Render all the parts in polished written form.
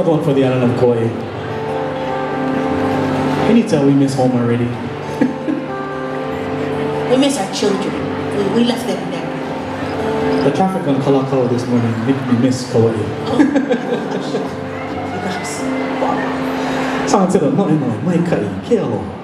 another one for the island of Kauai. Can you tell we miss home already? We miss our children. We left them there. The traffic on Kalakaua this morning made me miss Kauai. Someone said, Noʻenoʻe, Maikaʻi, ke aloha.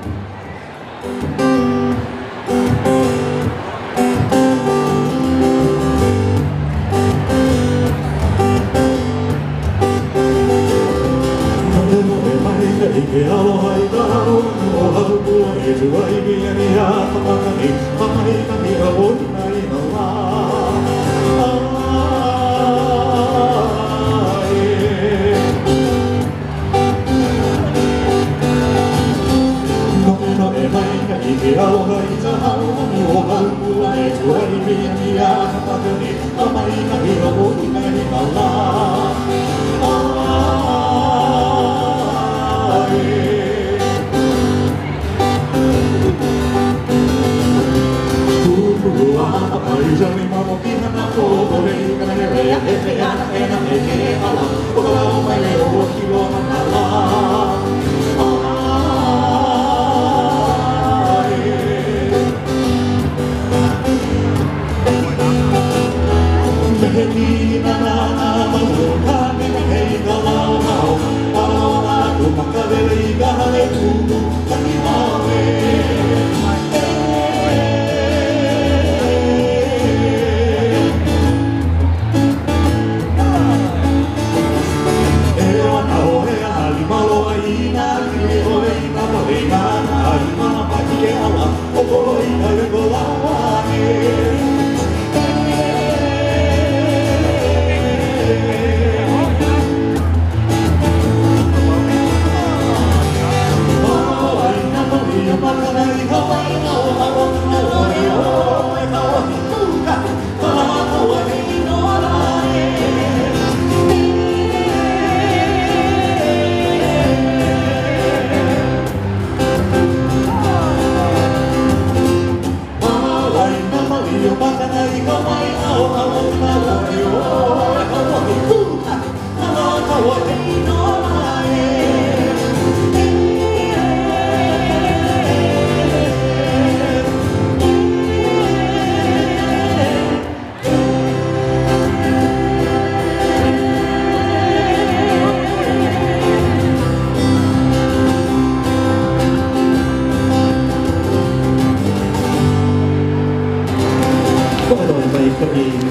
Ke aloha I ka hau, o haupua e tua I bia ni a tapakani, Maikaʻi a oina I na wā. Noʻenoʻe Maikaʻi ke aloha I ta hau, o haupua e tua I bia ni a tapakani, Maikaʻi a oina I na wā. Jali mamo kina na koho rei kana he rea he te ana e na me ke ala o ka lau mai le o kilo na la me he kina na mamu ka me he ka lau hau aloha ku makawele I ka hale kuku ka ki mawe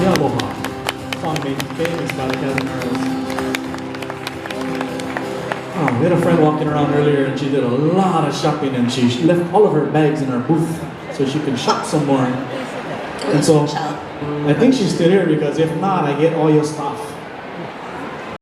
Aloha, song made famous by the Kevin Earls. Oh, we had a friend walking around earlier and she did a lot of shopping and she left all of her bags in her booth so she can shop some more. And so I think she's still here because if not, I get all your stuff.